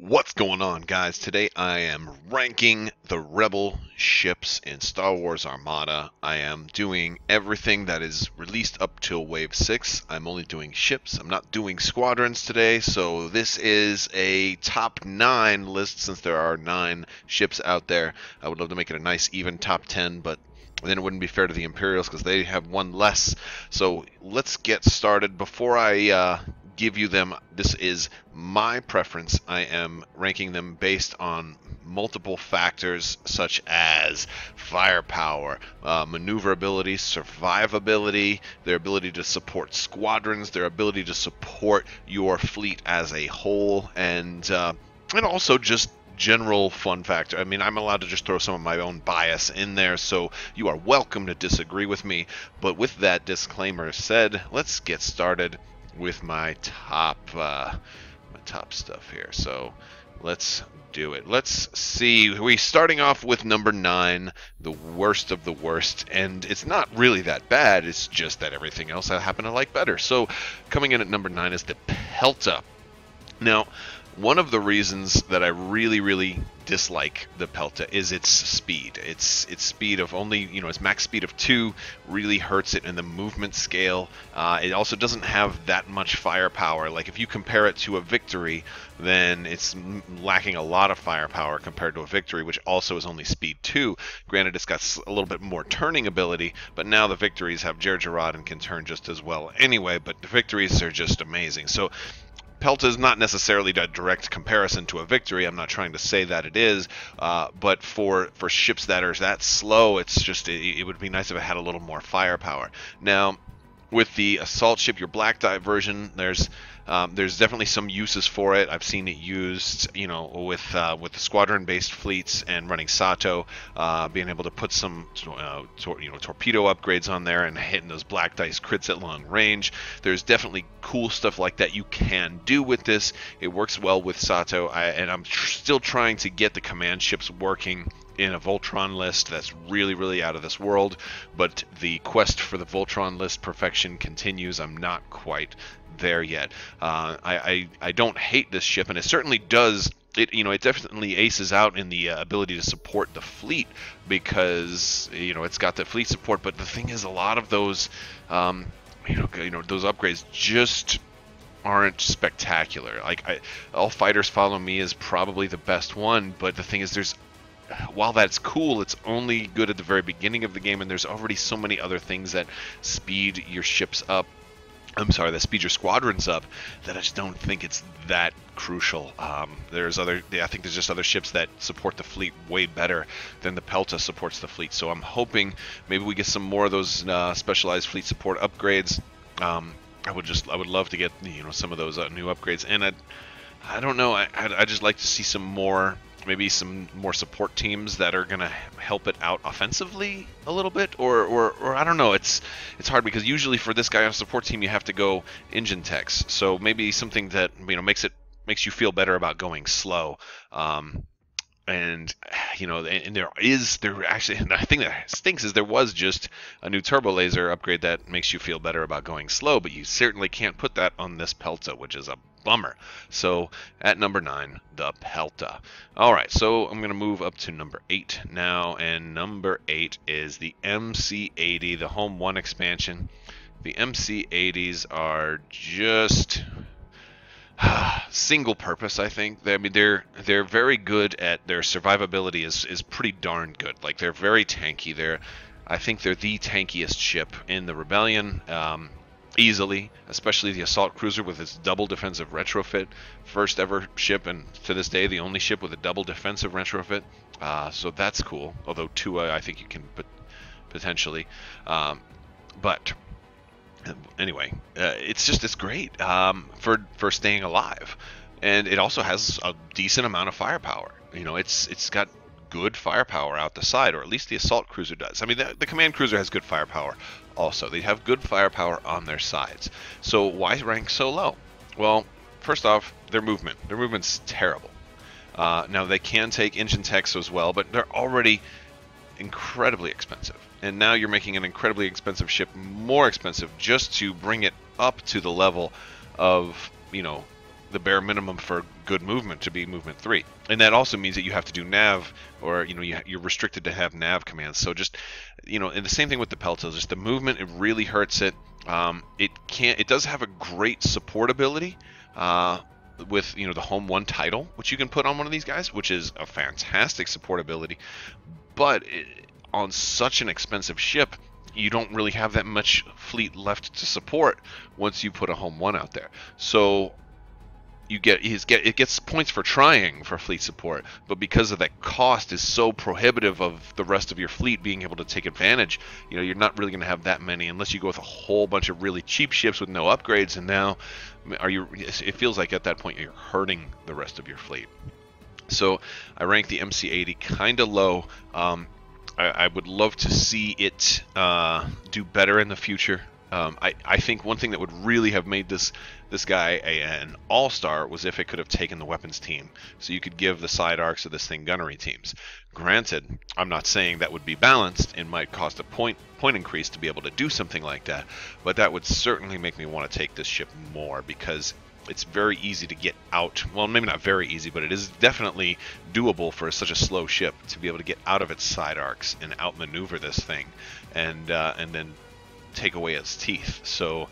What's going on, guys? Today I am ranking the Rebel ships in Star Wars Armada. I am doing everything that is released up till Wave 6. I'm only doing ships. I'm not doing squadrons today, so this is a top 9 list since there are 9 ships out there. I would love to make it a nice even top 10, but then it wouldn't be fair to the Imperials because they have one less. So let's get started. Before I give you them, this is my preference. I am ranking them based on multiple factors such as firepower, maneuverability, survivability, their ability to support squadrons, their ability to support your fleet as a whole, and also just general fun factor. I mean, I'm allowed to just throw some of my own bias in there, so you are welcome to disagree with me. But with that disclaimer said, let's get started with my top stuff here. So let's do it. Let's see. We're starting off with number 9, the worst of the worst, and it's not really that bad. It's just that everything else I happen to like better. So coming in at number 9 is the Pelta. Now, one of the reasons that I really dislike the Pelta is its speed. Its speed of only, its max speed of 2 really hurts it in the movement scale. It also doesn't have that much firepower. Like if you compare it to a Victory, then it's lacking a lot of firepower compared to a Victory, which also is only speed 2. Granted, it's got a little bit more turning ability, but now the Victories have Jerjerrod and can turn just as well anyway, but the Victories are just amazing. So Pelta is not necessarily a direct comparison to a Victory. I'm not trying to say that it is, but for ships that are that slow, it's just it would be nice if it had a little more firepower. Now, with the assault ship, your black dye version, there's definitely some uses for it. I've seen it used, with the squadron-based fleets and running Sato, being able to put some, torpedo upgrades on there and hitting those black dice crits at long range. There's definitely cool stuff like that you can do with this. It works well with Sato, and I'm still trying to get the command ships working in a Voltron list that's really out of this world, but the quest for the Voltron list perfection continues. I'm not quite there yet. I don't hate this ship, and it certainly does. It definitely aces out in the ability to support the fleet because it's got the fleet support. But the thing is, a lot of those those upgrades just aren't spectacular. Like All Fighters Follow Me is probably the best one, but the thing is, while that's cool, it's only good at the very beginning of the game, and there's already so many other things that speed your ships up. That speed your squadrons up, that I just don't think it's that crucial. I think there's just other ships that support the fleet way better than the Pelta supports the fleet. So I'm hoping maybe we get some more of those specialized fleet support upgrades. I would love to get some of those new upgrades, and I don't know. I just like to see some more. Maybe some more support teams that are going to help it out offensively a little bit, or I don't know. It's hard because usually for this guy on a support team you have to go engine techs. So maybe something that makes you feel better about going slow. And there actually, and the thing that stinks is there was just a new turbo laser upgrade that makes you feel better about going slow, but you certainly can't put that on this Pelta, which is a bummer. So at number 9, the Pelta. All right, so I'm gonna move up to number 8 now, and number 8 is the MC-80, the Home 1 expansion. The MC-80s are just single purpose. I think they're very good at their survivability is pretty darn good. Like they're very tanky. I think they're the tankiest ship in the Rebellion, easily, especially the assault cruiser with its double defensive retrofit. First ever ship, and to this day the only ship with a double defensive retrofit. So that's cool. Although Tua, I think you can potentially, but anyway, it's great for staying alive, and it also has a decent amount of firepower. It's got good firepower out the side, or at least the assault cruiser does. I mean, the command cruiser has good firepower also. They have good firepower on their sides. So why rank so low? Well, first off, their movement's terrible. Now they can take engine techs as well, but they're already incredibly expensive. And now you're making an incredibly expensive ship more expensive just to bring it up to the level of, the bare minimum for good movement to be movement 3. And that also means that you have to do nav, or you're restricted to have nav commands. So just and the same thing with the Pelta, just the movement, it really hurts it. It does have a great support ability with the home 1 title, which you can put on one of these guys, which is a fantastic support ability. But on such an expensive ship, you don't really have that much fleet left to support once you put a home 1 out there. So it gets points for trying for fleet support, but because of that cost is so prohibitive of the rest of your fleet being able to take advantage, you're not really going to have that many unless you go with a whole bunch of really cheap ships with no upgrades. And now it feels like at that point you're hurting the rest of your fleet. So I rank the MC80 kind of low. I would love to see it do better in the future. I think one thing that would really have made this guy an all-star was if it could have taken the weapons team, so you could give the side arcs of this thing gunnery teams. Granted, I'm not saying that would be balanced and might cost a point increase to be able to do something like that, but that would certainly make me want to take this ship more, because it's very easy to get out. Well, maybe not very easy, but it is definitely doable for such a slow ship to be able to get out of its side arcs and outmaneuver this thing, and then take away its teeth. So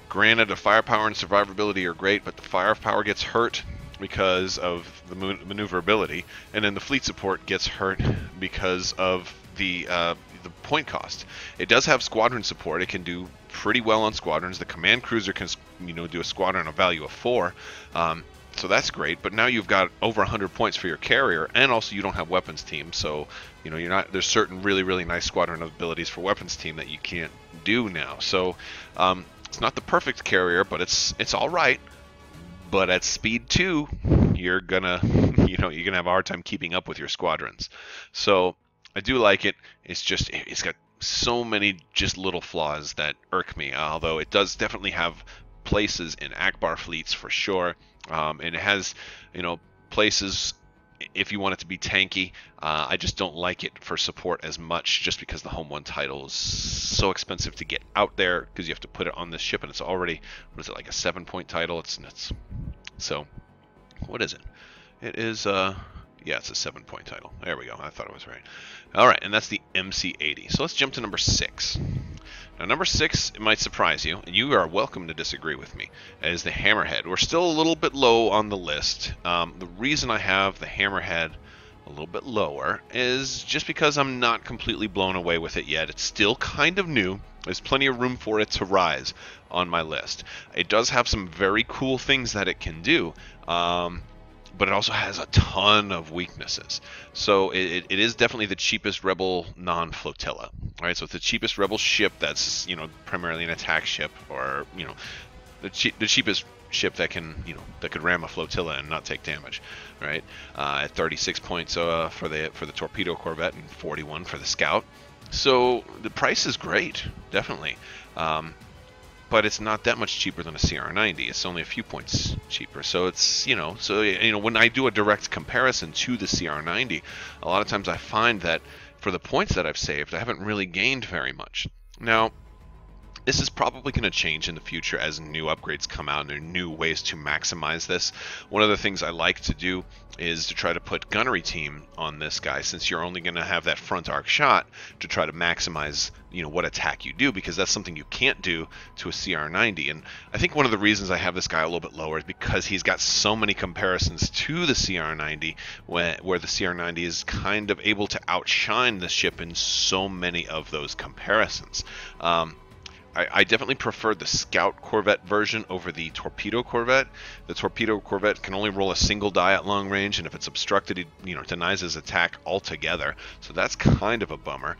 granted, the firepower and survivability are great, but the firepower gets hurt because of the maneuverability, and then the fleet support gets hurt because of the point cost. It does have squadron support. It can do pretty well on squadrons. The command cruiser can do a squadron of value of 4, so that's great. But now you've got over 100 points for your carrier, and also you don't have weapons team, so you're not. There's certain really nice squadron abilities for weapons team that you can't do now. So it's not the perfect carrier, but it's all right. But at speed 2, you're gonna have a hard time keeping up with your squadrons. So I do like it. It's got so many just little flaws that irk me. Although it does definitely have places in Akbar fleets for sure, and it has places if you want it to be tanky. I just don't like it for support as much, just because the home 1 title is so expensive to get out there, because you have to put it on this ship, and it's already, what is it, like a 7-point title? It's nuts. So what is it? It is yeah, it's a 7-point title. There we go. I thought it was right. All right, and that's the MC80. So let's jump to number 6. Now, number 6, it might surprise you, and you are welcome to disagree with me, is the Hammerhead. We're still a little bit low on the list. The reason I have the Hammerhead a little bit lower is just because I'm not completely blown away with it yet. It's still kind of new. There's plenty of room for it to rise on my list. It does have some very cool things that it can do, but it also has a ton of weaknesses. So it is definitely the cheapest Rebel non-flotilla. All right, so it's the cheapest Rebel ship that's primarily an attack ship, or the cheapest ship that can that could ram a flotilla and not take damage. Right, at 36 points for the torpedo corvette and 41 for the scout. So the price is great, definitely. But it's not that much cheaper than a CR90. It's only a few points cheaper. So it's, when I do a direct comparison to the CR90, a lot of times I find that for the points that I've saved, I haven't really gained very much. Now, this is probably going to change in the future as new upgrades come out and there are new ways to maximize this. One of the things I like to do is to try to put gunnery team on this guy, since you're only going to have that front arc shot, to try to maximize what attack you do, because that's something you can't do to a CR90. And I think one of the reasons I have this guy a little bit lower is because he's got so many comparisons to the CR90, where the CR90 is kind of able to outshine the ship in so many of those comparisons. I definitely prefer the Scout Corvette version over the Torpedo Corvette. The Torpedo Corvette can only roll a single die at long range, and if it's obstructed, it denies his attack altogether. So that's kind of a bummer.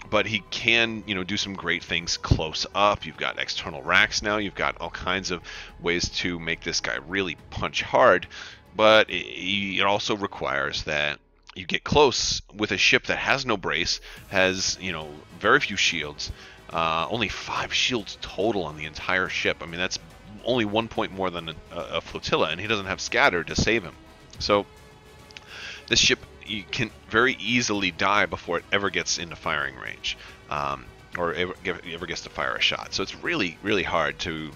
But he can, do some great things close up. You've got external racks now. You've got all kinds of ways to make this guy really punch hard. But it also requires that you get close with a ship that has no brace, has, very few shields. Only 5 shields total on the entire ship. I mean, that's only 1 point more than a flotilla, and he doesn't have scatter to save him. So this ship, you can very easily die before it ever gets into firing range. or ever gets to fire a shot. So it's really, really hard to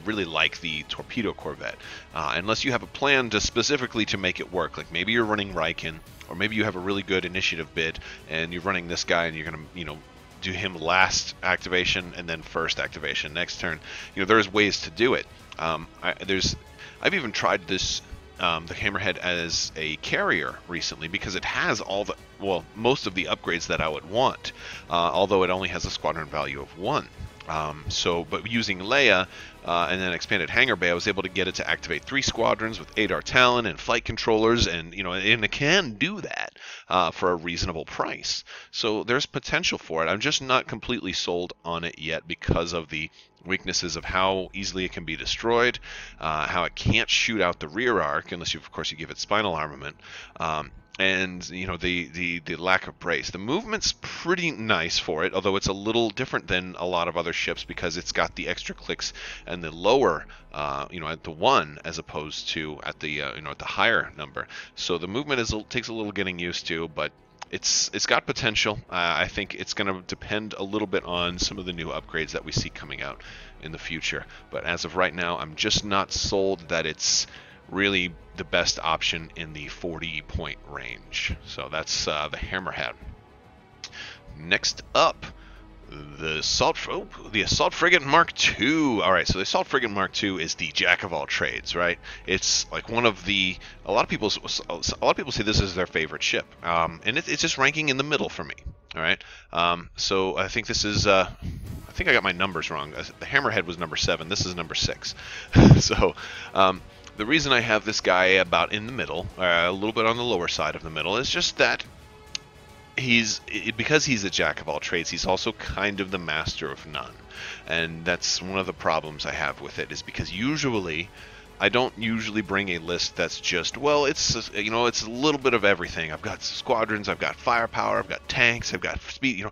really like the torpedo corvette, unless you have a plan to specifically to make it work. Like maybe you're running Riken, or maybe you have a really good initiative bid and you're running this guy and you're gonna, do him last activation and then first activation next turn. There's ways to do it. I've even tried this, the Hammerhead as a carrier recently, because it has most of the upgrades that I would want, although it only has a squadron value of 1. But using Leia and then expanded hangar bay, I was able to get it to activate 3 squadrons with Adar Talon and flight controllers, and and it can do that for a reasonable price. So there's potential for it. I'm just not completely sold on it yet because of the weaknesses of how easily it can be destroyed, how it can't shoot out the rear arc unless of course you give it spinal armament, and the lack of brace. The movement's pretty nice for it, although it's a little different than a lot of other ships because it's got the extra clicks and the lower, at the 1 as opposed to at the at the higher number. So the movement takes a little getting used to, but it's got potential. I think it's going to depend a little bit on some of the new upgrades that we see coming out in the future. But as of right now, I'm just not sold that it's really the best option in the 40-point range. So that's the Hammerhead. Next up, the Assault Frigate Mark II. All right, so the Assault Frigate Mark II is the jack of all trades, right? It's like one of the a lot of people say this is their favorite ship, and it's just ranking in the middle for me. All right, so I think this is I think I got my numbers wrong. The Hammerhead was number 7. This is number 6. So the reason I have this guy about in the middle, a little bit on the lower side of the middle, is just that because he's a jack of all trades, he's also kind of the master of none. And that's one of the problems I have with it, is because I don't usually bring a list that's just, well, it's a little bit of everything. I've got squadrons, I've got firepower, I've got tanks, I've got speed.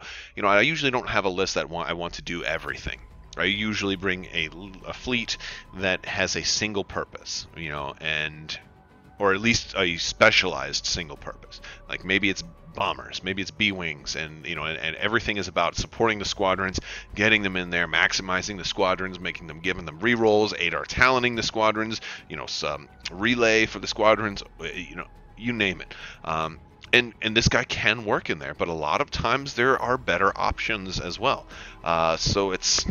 I usually don't have a list that I want to do everything. I usually bring a fleet that has a single purpose, or at least a specialized single purpose. Like maybe it's bombers, maybe it's B-wings, and and everything is about supporting the squadrons, getting them in there, maximizing the squadrons, giving them rerolls, Adar taloning the squadrons, some relay for the squadrons, you name it. And this guy can work in there, but a lot of times there are better options as well. So it's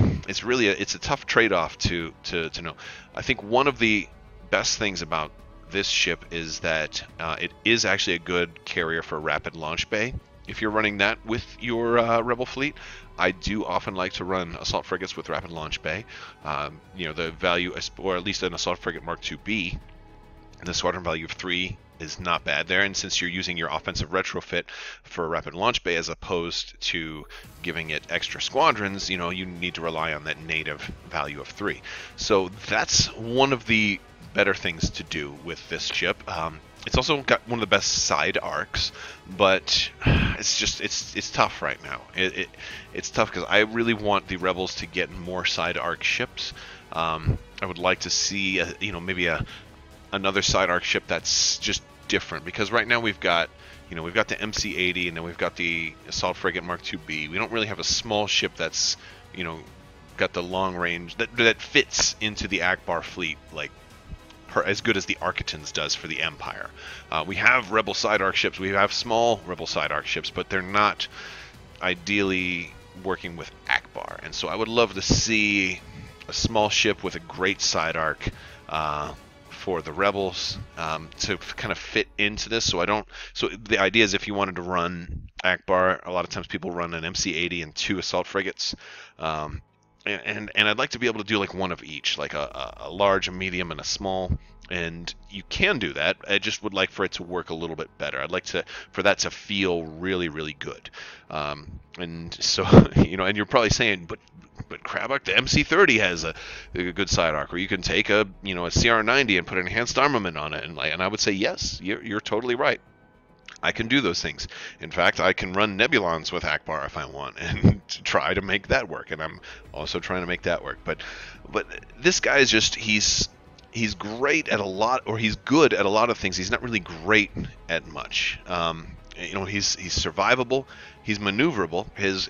really a tough trade-off to know. I think one of the best things about this ship is that it is actually a good carrier for rapid launch bay. If you're running that with your Rebel fleet, I do often like to run assault frigates with rapid launch bay. The value, or at least an assault frigate Mark IIB, the squadron value of 3 is not bad there. And since you're using your offensive retrofit for rapid launch bay as opposed to giving it extra squadrons, you need to rely on that native value of 3. So that's one of the better things to do with this ship. It's also got one of the best side arcs, but it's tough right now. It's tough because I really want the Rebels to get more side arc ships. I would like to see maybe another side arc ship that's just different, because right now we've got the MC-80 and then we've got the Assault Frigate Mark IIB. We don't really have a small ship that's got the long range that fits into the Akbar fleet like as good as the Architans does for the Empire. We have Rebel side arc ships, we have small Rebel side arc ships, but they're not ideally working with Akbar. And so I would love to see a small ship with a great side arc for the Rebels to kind of fit into this. So the idea is, if you wanted to run Akbar, a lot of times people run an MC-80 and 2 assault frigates. And I'd like to be able to do like one of each, like a large, a medium, and a small. And you can do that. I just would like for it to work a little bit better. I'd like for that to feel really, really good. And so, and you're probably saying, but Crabbok, the MC-30 has a good side arc, or you can take a CR-90 and put an enhanced armament on it. And I would say, yes, you're totally right. I can do those things. In fact, I can run Nebulons with Akbar if I want and try to make that work. And I'm also trying to make that work. But this guy is just, he's great at a lot, or he's good at a lot of things. He's not really great at much. You know, he's survivable, he's maneuverable. His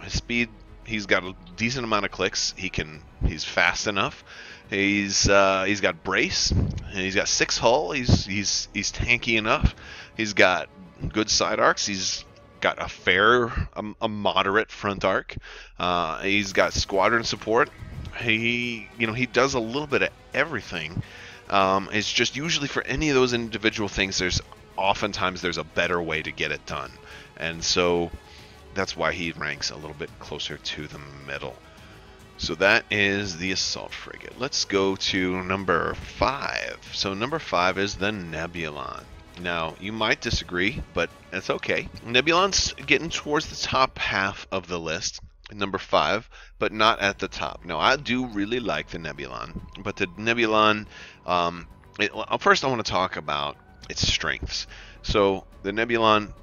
speed, he's got a decent amount of clicks. He's fast enough. He's got brace, and he's got 6 hull. He's tanky enough. He's got good side arcs. He's got a moderate front arc. He's got squadron support. He does a little bit of everything. It's just usually for any of those individual things, oftentimes there's a better way to get it done, and so that's why he ranks a little bit closer to the middle. So that is the assault frigate. Let's go to number 5. So number 5 is the Nebulon. Now, you might disagree, but it's okay. Nebulon's getting towards the top half of the list, number 5, but not at the top. Now, I do really like the Nebulon, but the Nebulon, first I want to talk about its strengths. So the Nebulon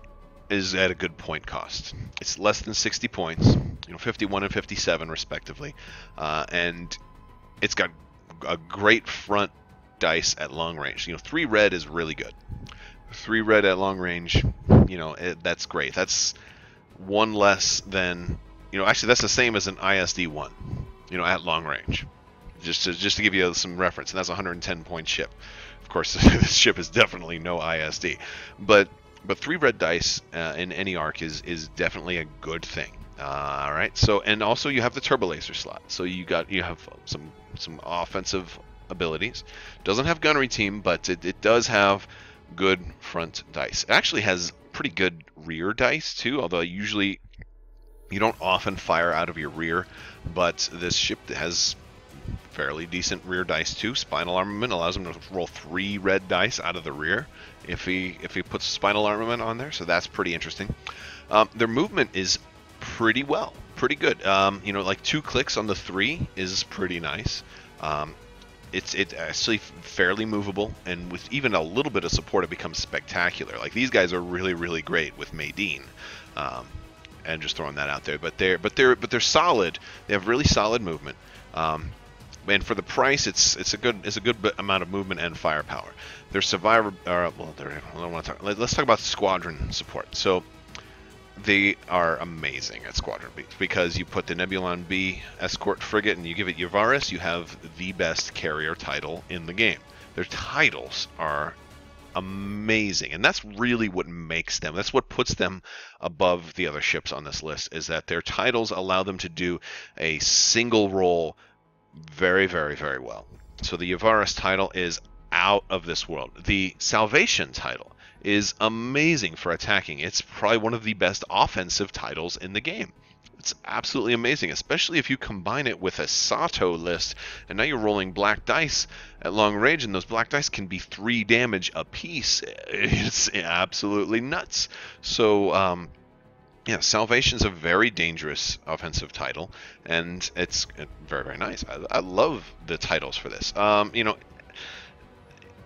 is at a good point cost. It's less than 60 points, 51 and 57 respectively, and it's got a great front dice at long range. 3 red is really good. 3 red at long range, that's great. That's 1 less than, actually that's the same as an ISD 1, at long range. Just to give you some reference, and that's a 110 point ship. Of course, this ship is definitely no ISD, but 3 red dice in any arc is definitely a good thing. All right. So, and also you have the turbo laser slot, so you have some offensive abilities. Doesn't have gunnery team, but it does have good front dice. It actually has pretty good rear dice too, although usually you don't often fire out of your rear, but this ship has fairly decent rear dice too. Spinal armament allows him to roll 3 red dice out of the rear if he puts spinal armament on there, so that's pretty interesting. Their movement is pretty good. Like 2 clicks on the 3 is pretty nice. It's actually fairly movable, and with even a little bit of support, it becomes spectacular. Like, these guys are really great with Maydeen. And just throwing that out there, but they're solid. They have really solid movement. And for the price, it's a good amount of movement and firepower. Their survivor, let's talk about squadron support. So they are amazing at squadron B, because you put the Nebulon B escort frigate and you give it Yavaris, you have the best carrier title in the game. Their titles are amazing, and that's really what makes them, that's what puts them above the other ships on this list, is that their titles allow them to do a single role very well. So the Yavaris title is out of this world. The Salvation title is amazing for attacking. It's probably one of the best offensive titles in the game. It's absolutely amazing, especially if you combine it with a Sato list, and now you're rolling black dice at long range, and those black dice can be 3 damage a piece. It's absolutely nuts. So, yeah, Salvation's a very dangerous offensive title, and it's very nice. I love the titles for this.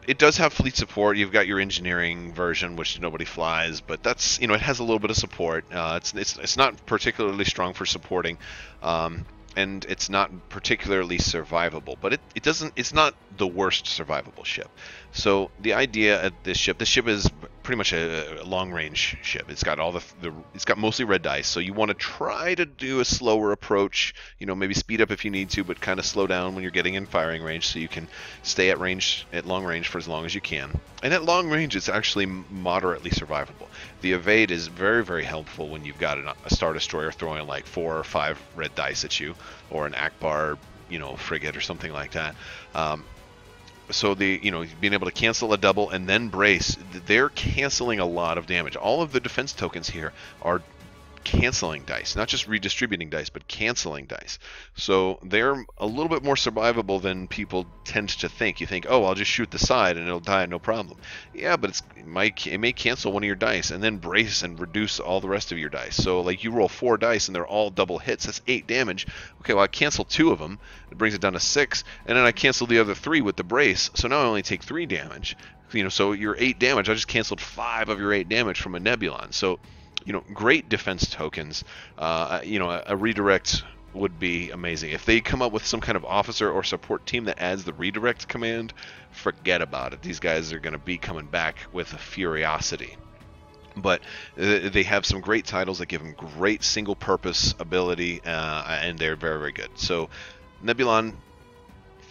It does have fleet support. You've got your engineering version, which nobody flies, but that's, it has a little bit of support. It's not particularly strong for supporting, and it's not particularly survivable, but it's not the worst survivable ship. So the idea of this ship is pretty much a long-range ship. It's got it's got mostly red dice, so you want to try to do a slower approach. Maybe speed up if you need to, but kind of slow down when you're getting in firing range, so you can stay at long range for as long as you can. And at long range, it's actually moderately survivable. The evade is very helpful when you've got a Star Destroyer throwing like 4 or 5 red dice at you, or an Akbar, frigate or something like that. So being able to cancel a double and then brace, they're canceling a lot of damage. All of the defense tokens here are canceling dice, not just redistributing dice, but canceling dice. So they're a little bit more survivable than people tend to think. You think, oh, I'll just shoot the side and it'll die, no problem. Yeah, but it may cancel one of your dice and then brace and reduce all the rest of your dice. So like you roll 4 dice and they're all double hits, that's 8 damage. Okay, well I cancel 2 of them, it brings it down to 6, and then I cancel the other 3 with the brace, so now I only take 3 damage. So your 8 damage, I just canceled 5 of your 8 damage from a Nebulon. So great defense tokens. A redirect would be amazing. If they come up with some kind of officer or support team that adds the redirect command, forget about it. These guys are going to be coming back with a furiosity. But they have some great titles that give them great single-purpose ability, and they're very, very good. So Nebulon,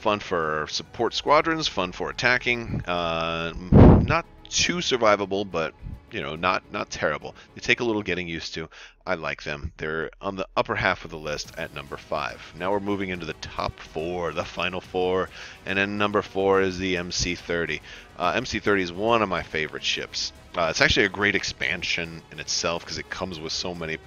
fun for support squadrons, fun for attacking. Not too survivable, but not terrible. They take a little getting used to. I like them. They're on the upper half of the list at number 5. Now we're moving into the top 4, the final 4, and then number 4 is the MC-30. MC-30 is one of my favorite ships. It's actually a great expansion in itself because it comes with so many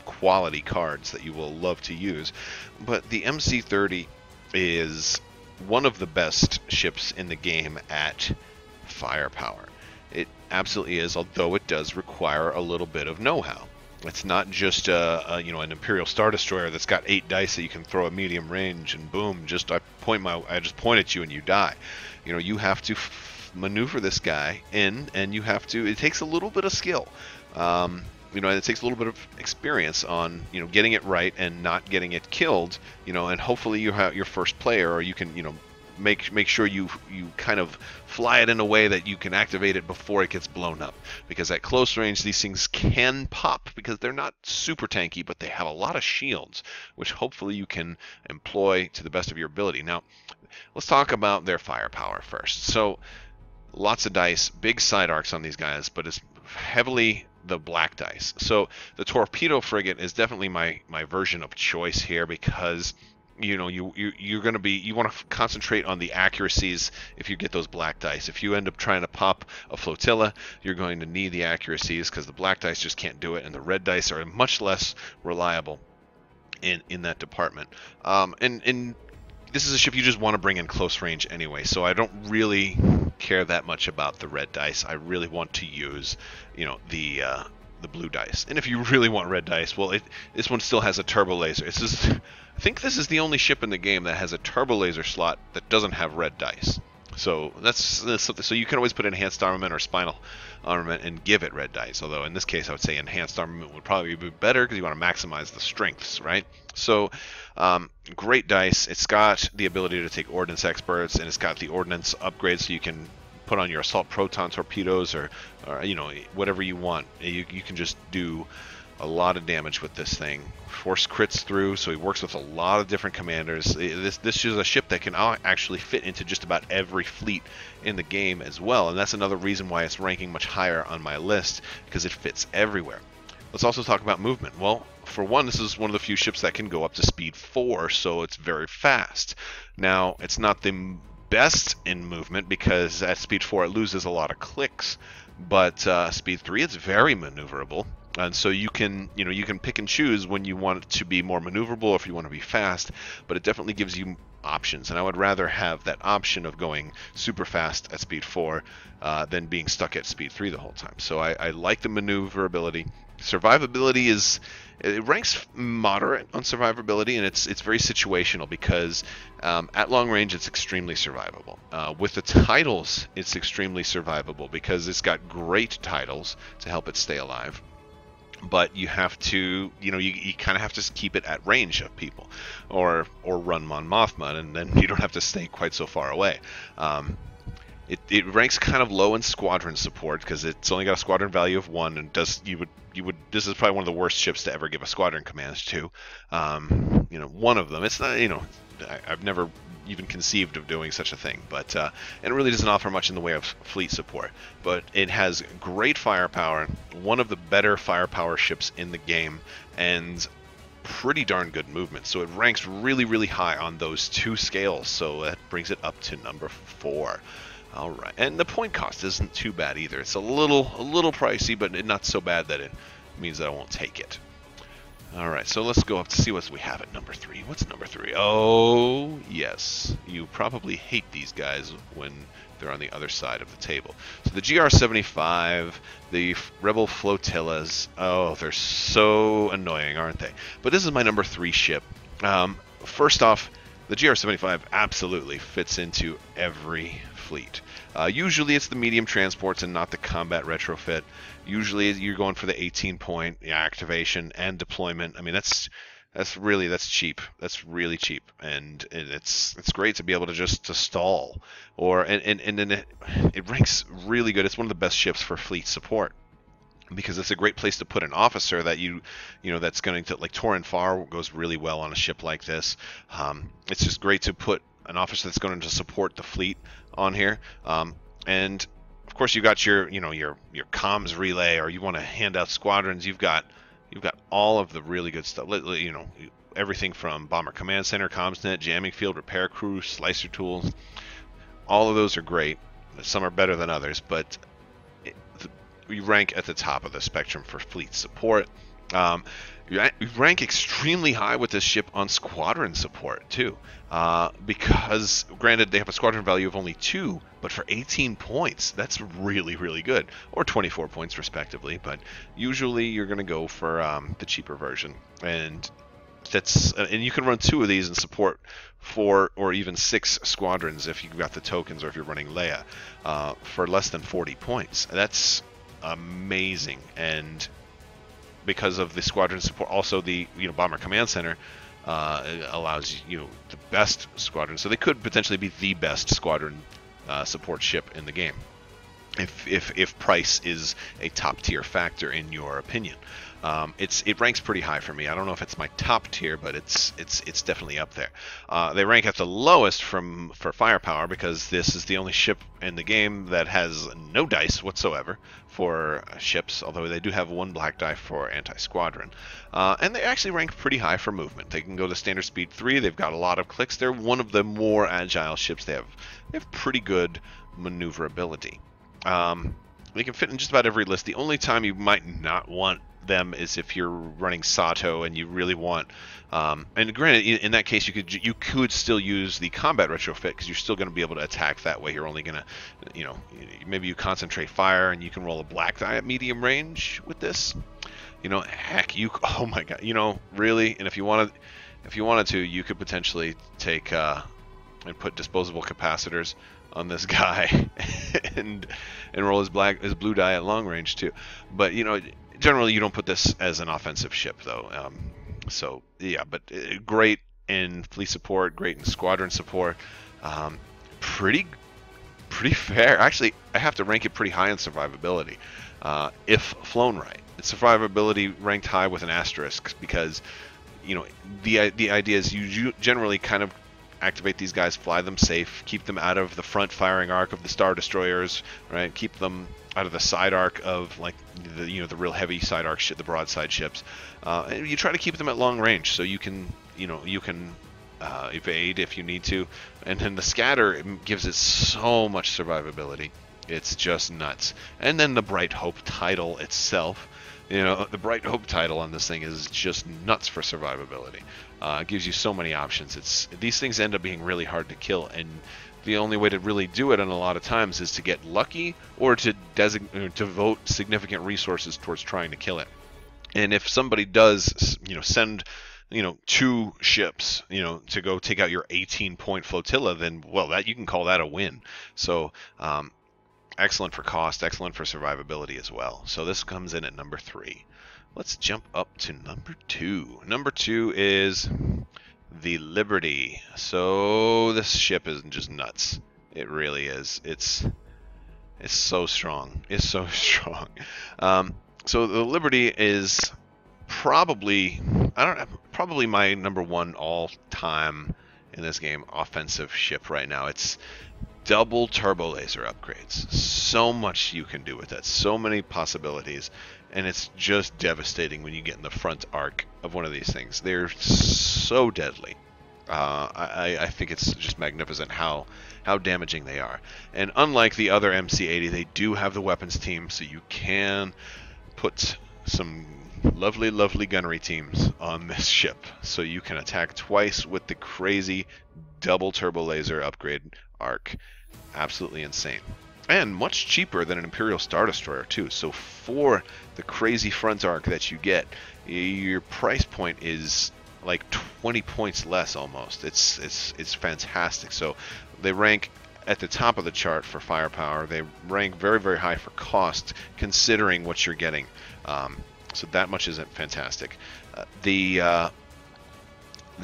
quality cards that you will love to use. But the MC-30 is one of the best ships in the game at firepower. It absolutely is, although it does require a little bit of know-how. It's not just an Imperial Star Destroyer that's got 8 dice that you can throw at medium range and boom, I just point at you and you die. You have to maneuver this guy in, and it takes a little bit of skill. It takes a little bit of experience on getting it right and not getting it killed. And hopefully you have your first player, or you can make sure you kind of fly it in a way that you can activate it before it gets blown up. Because at close range, these things can pop because they're not super tanky, but they have a lot of shields, which hopefully you can employ to the best of your ability. Now, let's talk about their firepower first. So, lots of dice, big side arcs on these guys, but it's heavily the black dice. So the torpedo frigate is definitely my version of choice here because you want to concentrate on the accuracies if you get those black dice. If you end up trying to pop a flotilla, you're going to need the accuracies because the black dice just can't do it, and the red dice are much less reliable in that department. And this is a ship you just want to bring in close range anyway, so I don't really care that much about the red dice. I really want to use, the blue dice. And if you really want red dice, well, this one still has a turbo laser. I think this is the only ship in the game that has a turbo laser slot that doesn't have red dice. So that's something. So you can always put enhanced armament or spinal armament and give it red dice. Although in this case, I would say enhanced armament would probably be better because you want to maximize the strengths, right? So great dice. It's got the ability to take ordnance experts, and it's got the ordnance upgrade, so you can put on your assault proton torpedoes or whatever you want. You can just do a lot of damage with this thing. Force crits through, so he works with a lot of different commanders. This is a ship that can actually fit into just about every fleet in the game as well, and that's another reason why it's ranking much higher on my list, because it fits everywhere. Let's also talk about movement. Well, for one, this is one of the few ships that can go up to speed 4, so it's very fast. Now, it's not the best in movement because at speed 4 it loses a lot of clicks, but speed 3 it's very maneuverable. And so you can pick and choose when you want it to be more maneuverable or if you want to be fast, but it definitely gives you options. And I would rather have that option of going super fast at speed 4 than being stuck at speed 3 the whole time. So I like the maneuverability. Survivability it ranks moderate on survivability, and it's very situational because at long range it's extremely survivable. With the titles, it's extremely survivable because it's got great titles to help it stay alive. But you have to, you kind of have to keep it at range of people, or run Mon Mothma, and then you don't have to stay quite so far away. It ranks kind of low in squadron support because it's only got a squadron value of 1, and this is probably one of the worst ships to ever give a squadron commands to. One of them. It's not, I've never even conceived of doing such a thing, but and it really doesn't offer much in the way of fleet support. But it has great firepower, one of the better firepower ships in the game, and pretty darn good movement. So it ranks really, really high on those two scales. So that brings it up to number 4. All right, and the point cost isn't too bad either. It's a little pricey, but not so bad that it means that I won't take it. All right, so let's go up to see what we have at number 3. What's number 3? Oh, yes. You probably hate these guys when they're on the other side of the table. So the GR-75, the Rebel Flotillas, oh, they're so annoying, aren't they? But this is my number 3 ship. First off, the GR-75 absolutely fits into every fleet. Usually it's the medium transports and not the combat retrofit. Usually you're going for the 18-point activation and deployment. I mean, that's cheap. That's really cheap, and it's great to be able to just stall, and then it ranks really good. It's one of the best ships for fleet support. because it's a great place to put an officer that you know that's going to, like, Torin Farr goes really well on a ship like this. It's just great to put an officer that's going to support the fleet on here. And of course you got your your comms relay, or you want to hand out squadrons. You've got all of the really good stuff. Everything from Bomber Command Center, CommsNet, jamming field, repair crew, slicer tools. All of those are great. Some are better than others, but you rank at the top of the spectrum for fleet support. You rank extremely high with this ship on squadron support too, because granted they have a squadron value of only 2, but for 18 points, that's really, really good, or 24 points respectively. But usually you're going to go for the cheaper version, and you can run 2 of these and support 4 or even 6 squadrons if you've got the tokens, or if you're running Leia, for less than 40 points. That's amazing. And because of the squadron support, also the Bomber Command Center allows the best squadron, so they could potentially be the best squadron support ship in the game, if price is a top tier factor in your opinion. It ranks pretty high for me. I don't know if it's my top tier, but it's definitely up there. They rank at the lowest for firepower, because this is the only ship in the game that has no dice whatsoever for ships, although they do have 1 black die for anti-squadron. And they actually rank pretty high for movement. They can go to standard speed 3. They've got a lot of clicks. They're one of the more agile ships. They have pretty good maneuverability. They can fit in just about every list. The only time you might not want them is if you're running Sato and you really want, and granted, in that case you could still use the combat retrofit, because you're still going to be able to attack that way. You're only going to, maybe you concentrate fire and you can roll a black die at medium range with this. Heck, oh my god, really. And if you wanted to, you could potentially take and put disposable capacitors on this guy and roll his blue die at long range too. But generally you don't put this as an offensive ship though. So yeah, but great in fleet support, great in squadron support. Pretty fair. Actually, I have to rank it pretty high in survivability, if flown right. Its survivability ranked high with an asterisk, because the idea is you generally kind of activate these guys, fly them safe, keep them out of the front firing arc of the Star Destroyers, right? Keep them out of the side arc of, like, the real heavy side arc shit, the broadside ships. And you try to keep them at long range, so you can evade if you need to. And then the scatter gives it so much survivability. It's just nuts. And then the Bright Hope title itself. The Bright Hope title on this thing is just nuts for survivability. It gives you so many options. These things end up being really hard to kill, and the only way to really do it, and a lot of times, is to get lucky, or to devote significant resources towards trying to kill it. And if somebody does, send 2 ships, to go take out your 18-point flotilla, then, well, that you can call that a win. So excellent for cost, excellent for survivability as well. So this comes in at number 3. Let's jump up to number 2. Number 2 is the Liberty. So this ship is just nuts. It really is. It's so strong. It's so strong. So the Liberty is probably my number 1 all-time in this game offensive ship right now. It's double turbo laser upgrades. So much you can do with that. So many possibilities. And it's just devastating when you get in the front arc of one of these things. They're so deadly. I think it's just magnificent how damaging they are. And unlike the other MC-80, they do have the weapons team, so you can put some lovely, lovely gunnery teams on this ship. So you can attack twice with the crazy double turbo laser upgrade arc. Absolutely insane. And much cheaper than an Imperial Star Destroyer too. So for the crazy front arc that you get, your price point is like 20 points less almost. It's fantastic. So they rank at the top of the chart for firepower. They rank very, very high for cost, considering what you're getting. So that much isn't fantastic. They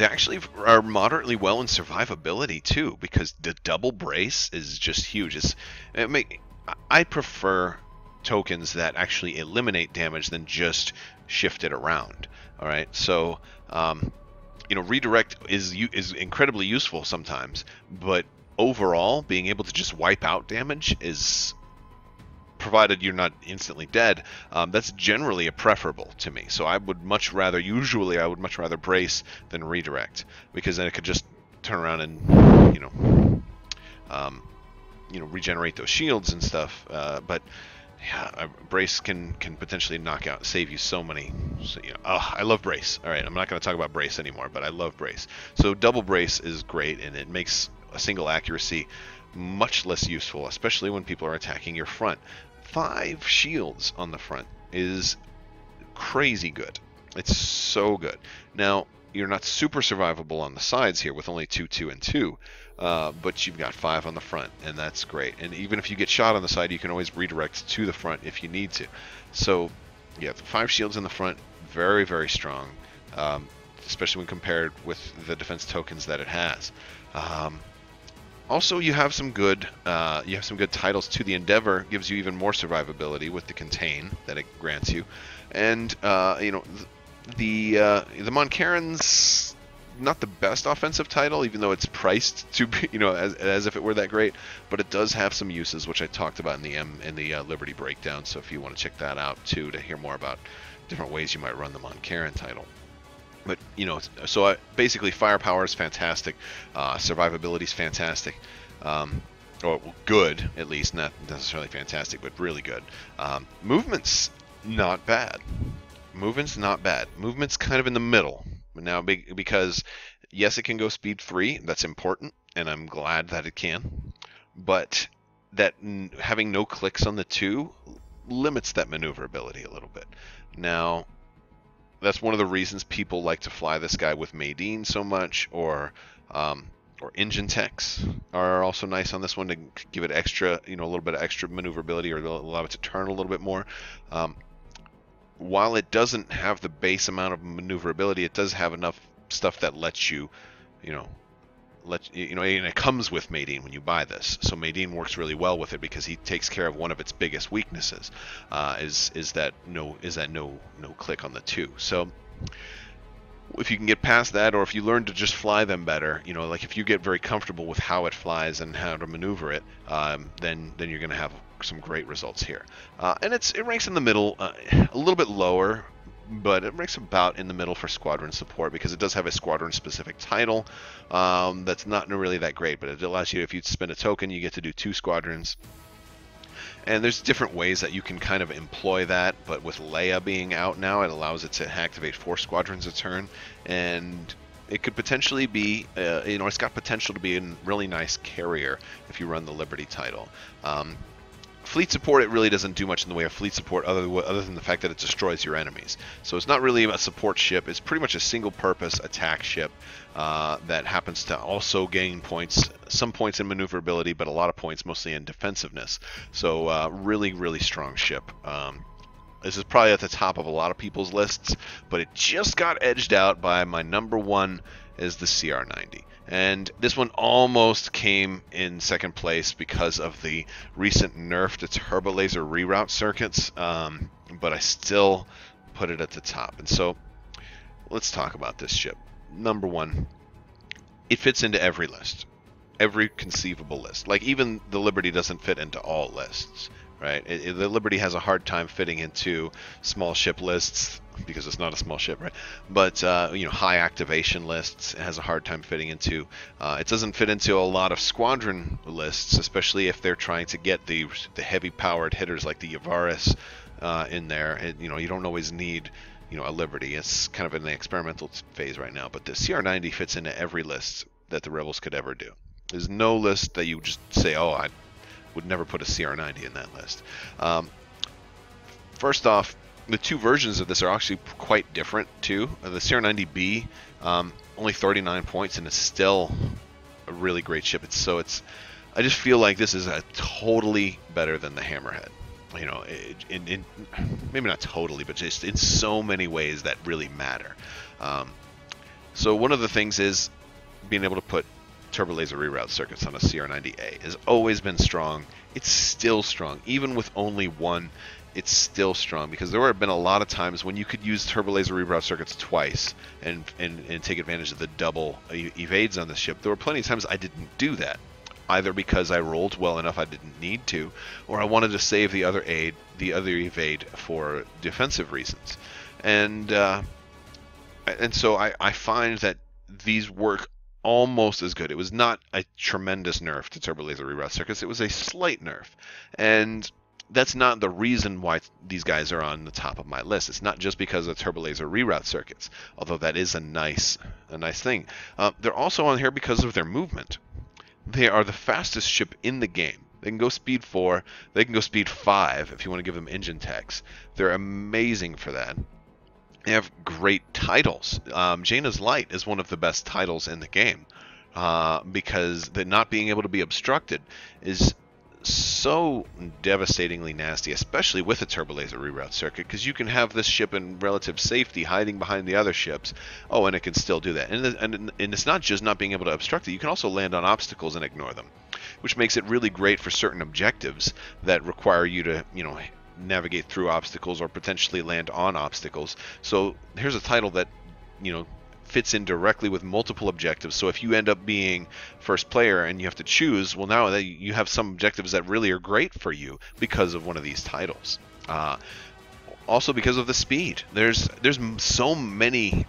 actually are moderately well in survivability too, because the double brace is just huge. I prefer tokens that actually eliminate damage than just shift it around. All right, so redirect is incredibly useful sometimes, but overall, being able to just wipe out damage is, provided you're not instantly dead, that's generally a preferable to me. So I would much rather brace than redirect, because then it could just turn around and regenerate those shields and stuff. But yeah, brace can potentially save you so many. So, I love brace. All right, I'm not going to talk about brace anymore, but I love brace. So double brace is great, and it makes a single accuracy much less useful, especially when people are attacking your front. 5 shields on the front is crazy good. It's so good. Now, you're not super survivable on the sides here with only 2, 2, and 2, but you've got 5 on the front, and that's great. And even if you get shot on the side, you can always redirect to the front if you need to. So, yeah, the 5 shields in the front, very, very strong, especially when compared with the defense tokens that it has. Also, you have some good titles too. The Endeavor gives you even more survivability with the Contain that it grants you, and the Moncaron's not the best offensive title, even though it's priced to be, as if it were that great. But it does have some uses, which I talked about in the Liberty breakdown. So if you want to check that out too, to hear more about different ways you might run the Moncaron title. But, basically firepower is fantastic, survivability is fantastic, or good, at least, not necessarily fantastic, but really good. Movement's not bad. Movement's kind of in the middle. Now, because, yes, it can go speed 3, that's important, and I'm glad that it can, but that having no clicks on the 2 limits that maneuverability a little bit. Now, that's one of the reasons people like to fly this guy with Maydeen so much, or engine techs are also nice on this one to give it extra, a little bit of extra maneuverability, or allow it to turn a little bit more. While it doesn't have the base amount of maneuverability, it does have enough stuff that lets you, and it comes with Maydeen when you buy this. So Maydeen works really well with it because he takes care of one of its biggest weaknesses, is that no click on the 2. So if you can get past that, or if you learn to just fly them better, like if you get very comfortable with how it flies and how to maneuver it, then you're going to have some great results here. And it ranks in the middle, a little bit lower, but it ranks about in the middle for squadron support, because it does have a squadron specific title that's not really that great, but it allows you, if you spend a token, you get to do 2 squadrons. And there's different ways that you can kind of employ that, but with Leia being out now, it allows it to activate 4 squadrons a turn, and it could potentially be, it's got potential to be a really nice carrier if you run the Liberty title. Fleet support, it really doesn't do much in the way of fleet support other than the fact that it destroys your enemies. So it's not really a support ship. It's pretty much a single-purpose attack ship that happens to also gain points, some points in maneuverability, but a lot of points mostly in defensiveness. So really, really strong ship. This is probably at the top of a lot of people's lists, but it just got edged out by my number 1 is the CR90. And this one almost came in second place because of the recent nerf to turbo laser reroute circuits, but I still put it at the top. And so let's talk about this ship. Number 1, it fits into every list, every conceivable list. Like, even the Liberty doesn't fit into all lists, right? The Liberty has a hard time fitting into small ship lists because it's not a small ship, right? But high activation lists, it has a hard time fitting into. It doesn't fit into a lot of squadron lists, especially if they're trying to get the heavy powered hitters like the Yavaris in there. You don't always need a Liberty. It's kind of in the experimental phase right now, but the CR90 fits into every list that the Rebels could ever do. There's no list that you just say, oh, I would never put a CR90 in that list. First off, the 2 versions of this are actually quite different too. The CR90B, only 39 points, and it's still a really great ship. I just feel like this is a totally better than the Hammerhead. In maybe not totally, but just in so many ways that really matter. So one of the things is being able to put turbo laser reroute circuits on a CR90A has always been strong. It's still strong, even with only 1. it's still strong, because there have been a lot of times when you could use turbo laser reroute circuits twice and take advantage of the double evades on the ship. There were plenty of times I didn't do that, either because I rolled well enough I didn't need to, or I wanted to save the other evade for defensive reasons. And so I find that these work almost as good. It was not a tremendous nerf to turbo laser reroute circuits. It was a slight nerf, and that's not the reason why these guys are on the top of my list. It's not just because of turbo laser reroute circuits, although that is a nice thing. They're also on here because of their movement. They are the fastest ship in the game. They can go speed 4. They can go speed 5 if you want to give them engine techs. They're amazing for that. They have great titles. Jaina's Light is one of the best titles in the game, because the not being able to be obstructed is so devastatingly nasty, especially with a turbo laser reroute circuit, because you can have this ship in relative safety hiding behind the other ships. Oh, and it can still do that. And it's not just not being able to obstruct it. You can also land on obstacles and ignore them, which makes it really great for certain objectives that require you to, navigate through obstacles or potentially land on obstacles. So here's a title that, fits in directly with multiple objectives. So if you end up being first player and you have to choose, well, now that you have some objectives that really are great for you because of one of these titles. Also because of the speed. There's so many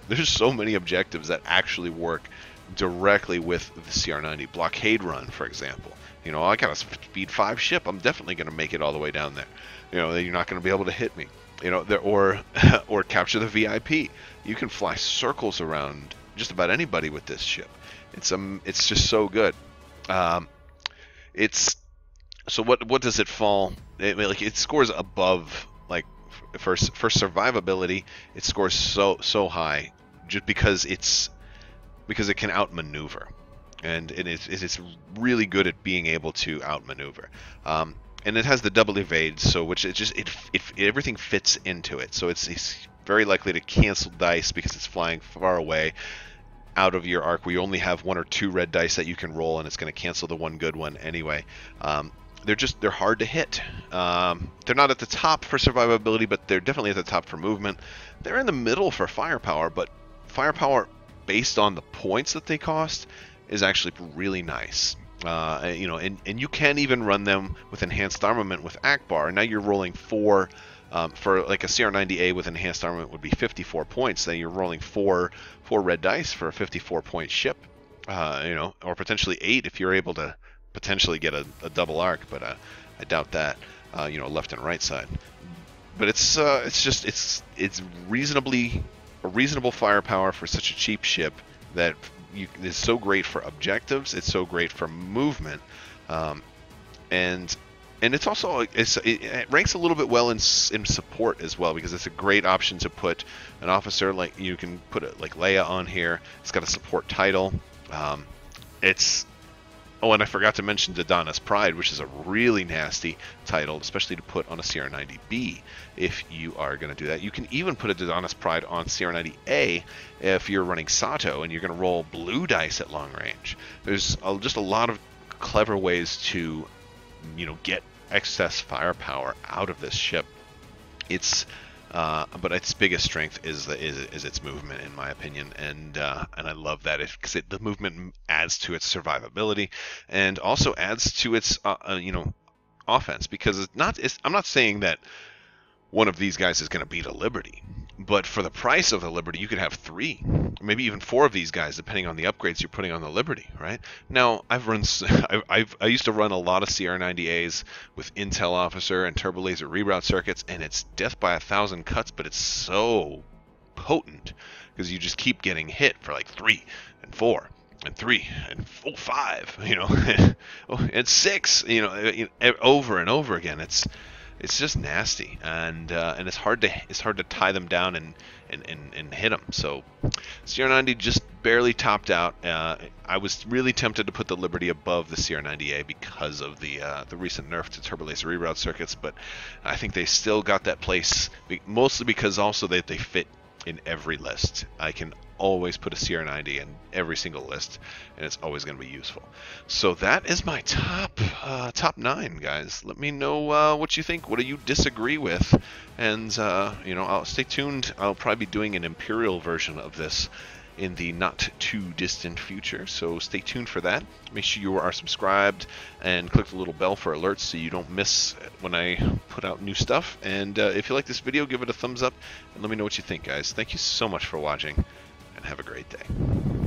there's so many objectives that actually work directly with the CR90. Blockade run, for example. I got a speed 5 ship. I'm definitely going to make it all the way down there. You're not going to be able to hit me. Or capture the VIP. You can fly circles around just about anybody with this ship. It's just so good. It's so what does it fall? It scores above, like, for survivability. It scores so high just because it can outmaneuver, and it's really good at being able to outmaneuver. And it has the double evade, so which everything fits into it. So it's very likely to cancel dice because it's flying far away out of your arc where you only have 1 or 2 red dice that you can roll, and it's going to cancel the one good one anyway. They're hard to hit. They're not at the top for survivability, but they're definitely at the top for movement. They're in the middle for firepower, but firepower based on the points that they cost is actually really nice. And you can even run them with enhanced armament with Akbar. Now you're rolling 4 for like a CR90A with enhanced armament would be 54 points. Then you're rolling 4 red dice for a 54-point ship. Or potentially 8 if you're able to potentially get a double arc, but I doubt that. Left and right side. But it's reasonable firepower for such a cheap ship that it's so great for objectives. It's so great for movement, and it's also it ranks a little bit well in support as well, because it's a great option to put an officer, like you can put it like Leia on here. It's got a support title. And I forgot to mention Dodonna's Pride, which is a really nasty title, especially to put on a CR90B if you are going to do that. You can even put a Dodonna's Pride on CR90A if you're running Sato and you're going to roll blue dice at long range. There's just a lot of clever ways to, get excess firepower out of this ship. But its biggest strength is its movement, in my opinion, and I love that because the movement adds to its survivability and also adds to its offense. Because I'm not saying that one of these guys is going to beat a Liberty, but for the price of the Liberty, you could have 3, maybe even 4 of these guys, depending on the upgrades you're putting on the Liberty, right? Now, I used to run a lot of CR90As with Intel Officer and Turbo Laser reroute circuits, and it's death by 1,000 cuts, but it's so potent because you just keep getting hit for like 3 and 4 and 3 and 5, and 6, over and over again. It's just nasty, and it's hard to tie them down and hit them. So CR90 just barely topped out. I was really tempted to put the Liberty above the CR90A because of the recent nerf to turbo laser reroute circuits, but I think they still got that place, mostly because also they fit in every list. I can always put a CR90 in every single list, and it's always going to be useful. So that is my top 9, guys. Let me know what you think. What do you disagree with? And I'll stay tuned. I'll probably be doing an Imperial version of this in the not too distant future, so stay tuned for that. Make sure you are subscribed and click the little bell for alerts so you don't miss when I put out new stuff. And if you like this video, give it a thumbs up and let me know what you think, guys. Thank you so much for watching, and have a great day.